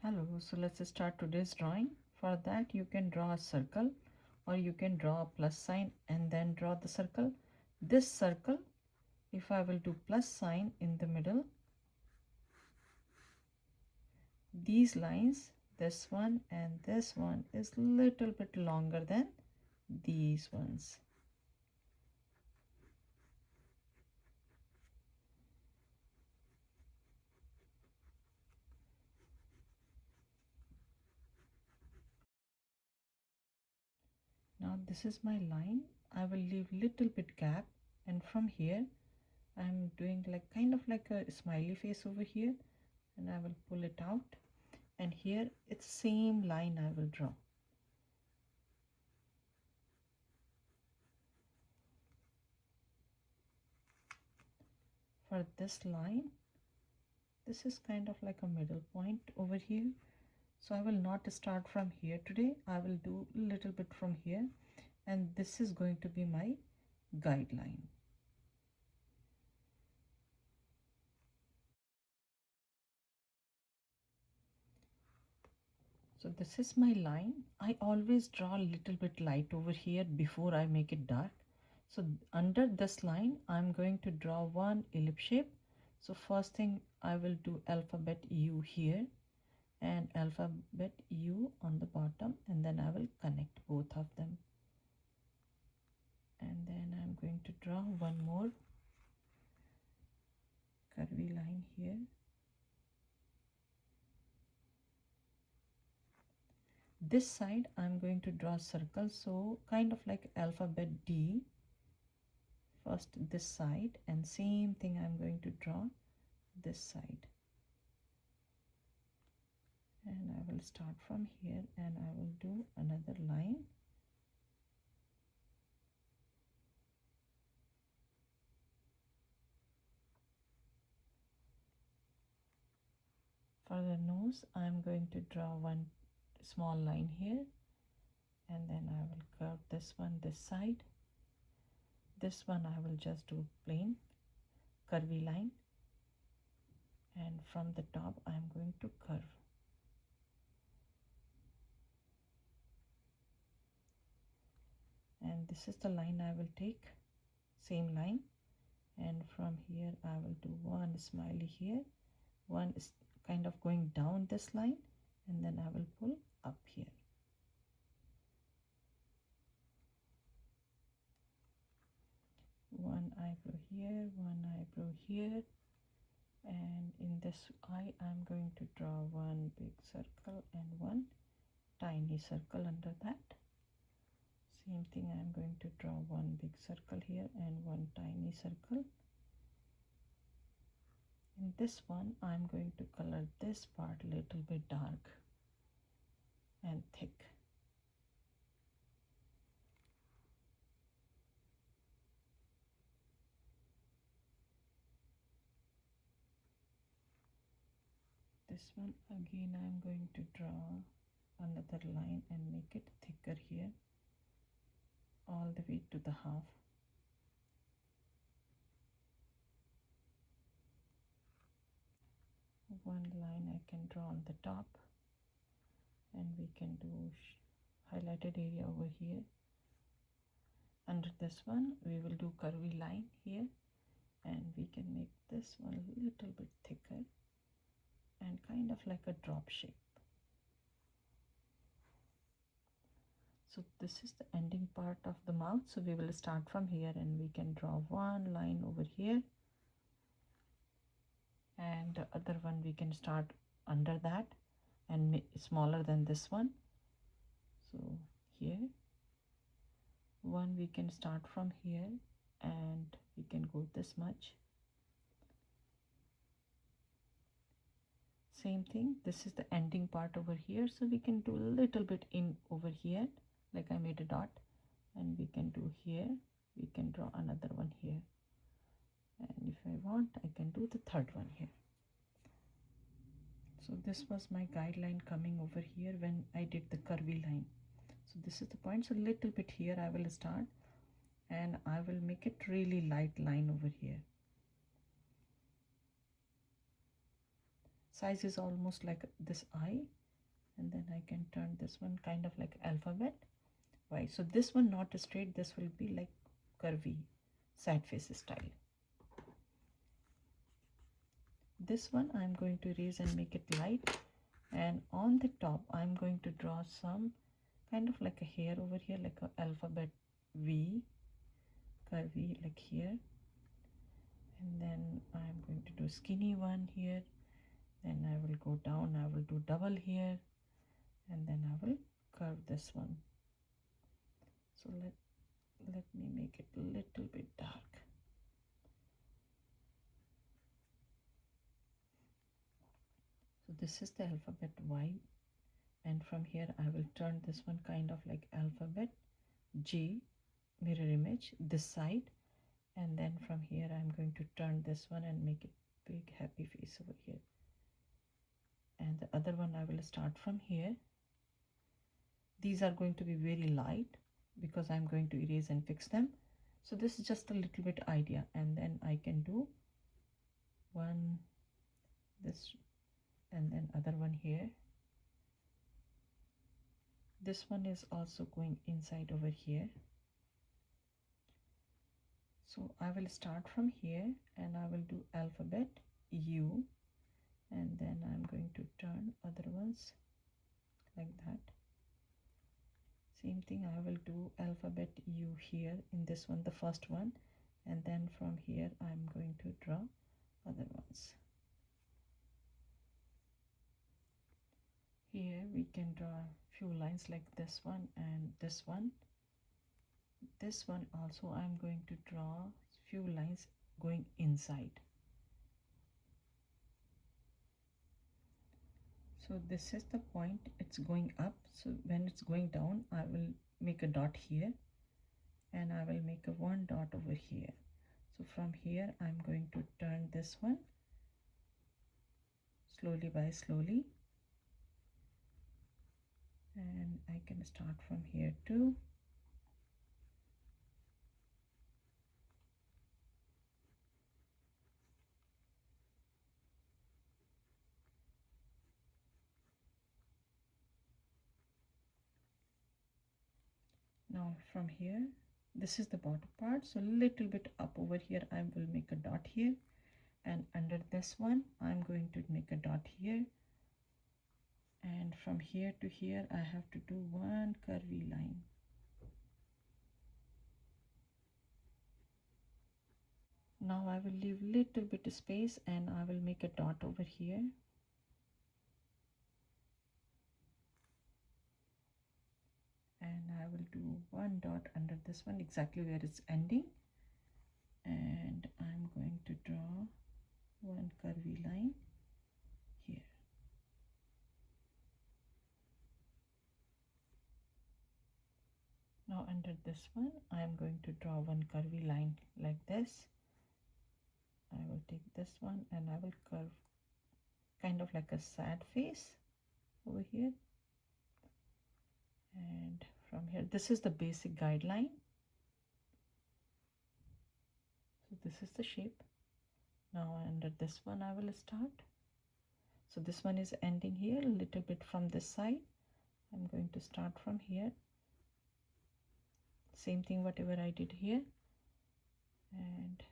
Hello, so let's start today's drawing. For that you can draw a circle or you can draw a plus sign and then draw the circle. This circle, if I will do plus sign in the middle, these lines, this one and this one is little bit longer than these ones. Now this is my line. I will leave little bit gap, and from here I'm doing like kind of like a smiley face over here, and I will pull it out, and here it's same line I will draw. For this line, this is kind of like a middle point over here, so I will not start from here today. I will do a little bit from here, and this is going to be my guideline. So this is my line. I always draw a little bit light over here before I make it dark. So under this line I'm going to draw one ellipse shape. So first thing I will do alphabet U here and alphabet U on the bottom, and then I will connect both of them. And then I'm going to draw one more curvy line here. This side I'm going to draw a circle, so kind of like alphabet D. First this side, and same thing I'm going to draw this side. And I will start from here and I will do another line. For the nose, I'm going to draw one small line here, and then I will curve this one this side. This one I will just do plain curvy line, and from the top I'm going to curve. And this is the line I will take, same line, and from here I will do one smiley here, one is kind of going down this line, and then I will pull up here. One eyebrow here, one eyebrow here, and in this eye I'm going to draw one big circle and one tiny circle under that. Same thing, I'm going to draw one big circle here and one tiny circle. In this one I'm going to color this part a little bit dark and thick. This one again I'm going to draw another line and make it thicker here all the way to the half. One line I can draw on the top, and we can do highlighted area over here. Under this one we will do curvy line here, and we can make this one a little bit thicker and kind of like a drop shape. So this is the ending part of the mouth, so we will start from here and we can draw one line over here, and the other one we can start under that and make smaller than this one. So here one we can start from here and we can go this much. Same thing, this is the ending part over here, so we can do a little bit in over here, like I made a dot, and we can do here, we can draw another one here, and if I want I can do the third one here. So this was my guideline coming over here when I did the curvy line. So this is the point, so little bit here I will start, and I will make it really light line over here. size is almost like this I, and then I can turn this one kind of like alphabet Y. So this one not straight, this will be like curvy sad face style. This one I'm going to erase and make it light, and on the top I'm going to draw some kind of like a hair over here, like a alphabet V, curvy like here, and then I'm going to do skinny one here, then I will go down, I will do double here, and then I will curve this one. So let me make it a little bit dark. So this is the alphabet Y, and from here I will turn this one kind of like alphabet J, mirror image this side, and then from here I'm going to turn this one and make it big happy face over here, and the other one I will start from here. These are going to be very light because I'm going to erase and fix them. So this is just a little bit idea, and then I can do one this and then other one here. This one is also going inside over here. So I will start from here and I will do alphabet U, and then I'm going to turn other ones like that. Same thing, I will do alphabet U here in this one, the first one, and then from here I'm going to draw other ones. Here we can draw a few lines like this one and this one. This one also I'm going to draw few lines going inside. So this is the point, it's going up. So when it's going down, I will make a dot here, and I will make a one dot over here. So from here I'm going to turn this one slowly by slowly, and I can start from here too. Now from here, this is the bottom part, so little bit up over here I will make a dot here, and under this one I'm going to make a dot here, and from here to here I have to do one curvy line. Now I will leave little bit of space and I will make a dot over here, and I will do one dot under this one exactly where it's ending, and I'm going to draw one curvy line here. Now under this one I am going to draw one curvy line like this. I will take this one and I will curve kind of like a sad face over here, and from here this is the basic guideline. So this is the shape. Now under this one I will start. So this one is ending here a little bit from this side. I'm going to start from here, same thing whatever I did here, and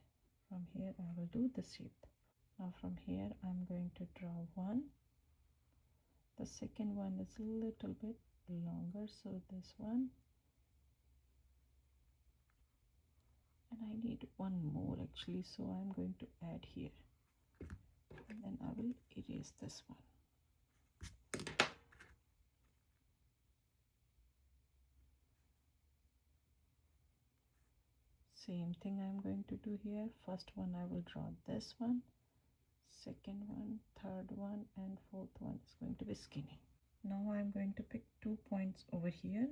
from here I will do the shape. Now from here I'm going to draw one. The second one is a little bit longer, so this one, and I need one more actually, so I'm going to add here, and then I will erase this one. Same thing I'm going to do here. First one I will draw this one, second one, third one, and fourth one is going to be skinny. Now I'm going to pick 2 points over here,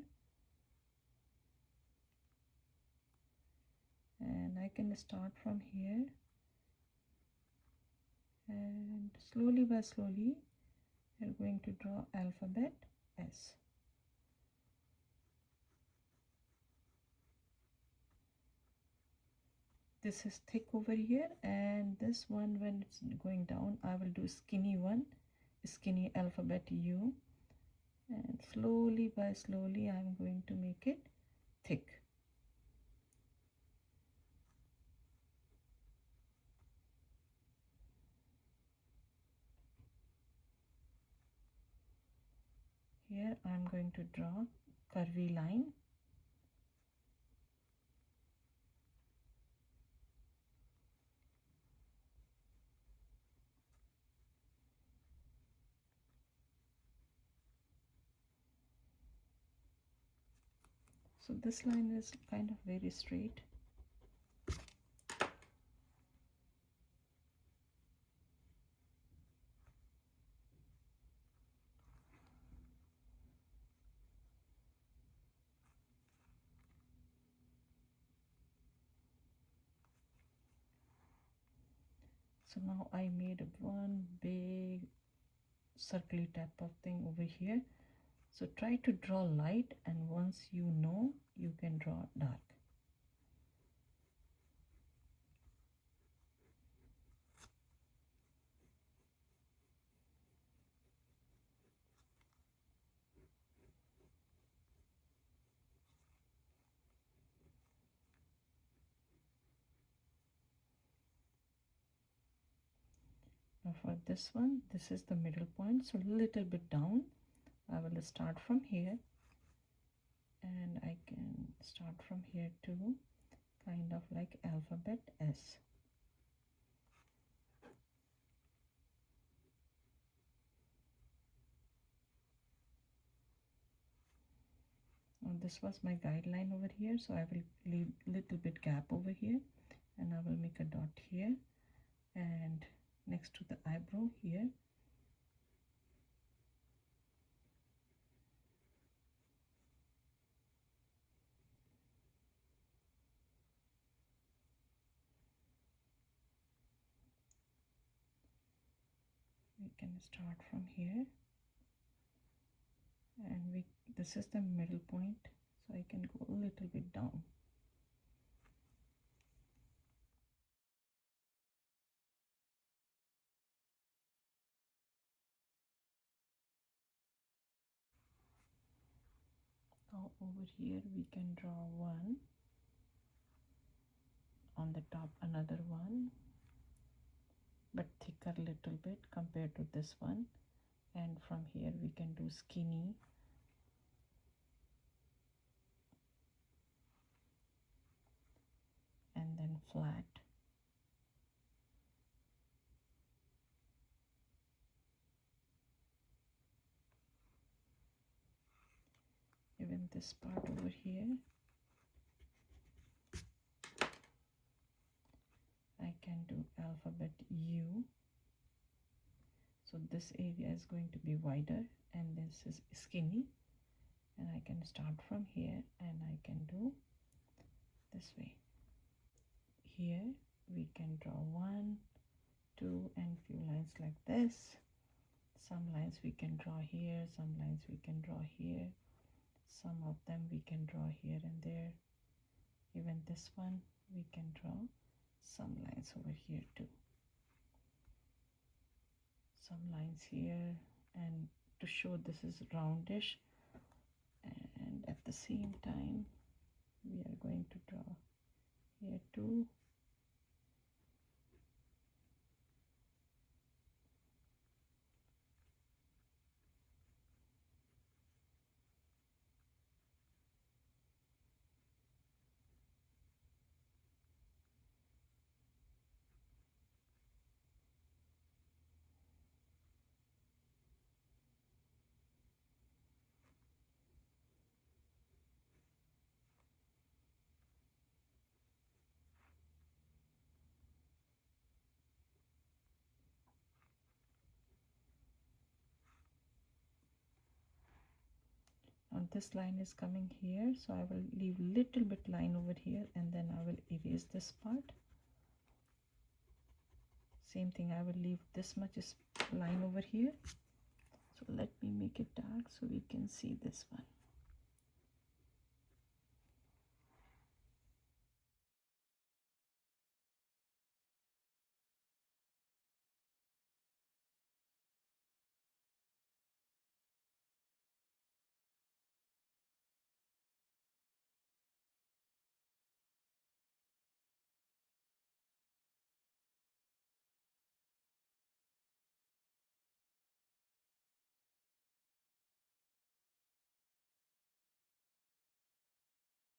and I can start from here, and slowly by slowly we're going to draw alphabet S. This is thick over here, and this one when it's going down I will do skinny one, skinny alphabet U, and slowly by slowly I'm going to make it thick. Here I'm going to draw curvy line. So this line is kind of very straight. So now I made one big circly type of thing over here. So try to draw light, and once you know, you can draw dark. Now for this one, this is the middle point, so a little bit down. I will start from here, and I can start from here too, kind of like alphabet S. Now this was my guideline over here, so I will leave little bit gap over here, and I will make a dot here, and next to the eyebrow here. We can start from here, and this is the middle point, so I can go a little bit down. Now over here we can draw one, on the top another one, but thicker little bit compared to this one, and from here we can do skinny, and then flat, even this part over here I can do alphabet U. So this area is going to be wider and this is skinny, and I can start from here and I can do this way. Here we can draw 1, 2 and few lines like this. Some lines we can draw here, some lines we can draw here, some of them we can draw here and there. Even this one we can draw some lines over here too, some lines here, and to show this is roundish, and at the same time we are going to draw here too. Now this line is coming here, so I will leave little bit line over here, and then I will erase this part. Same thing, I will leave this much line over here. So let me make it dark so we can see this one.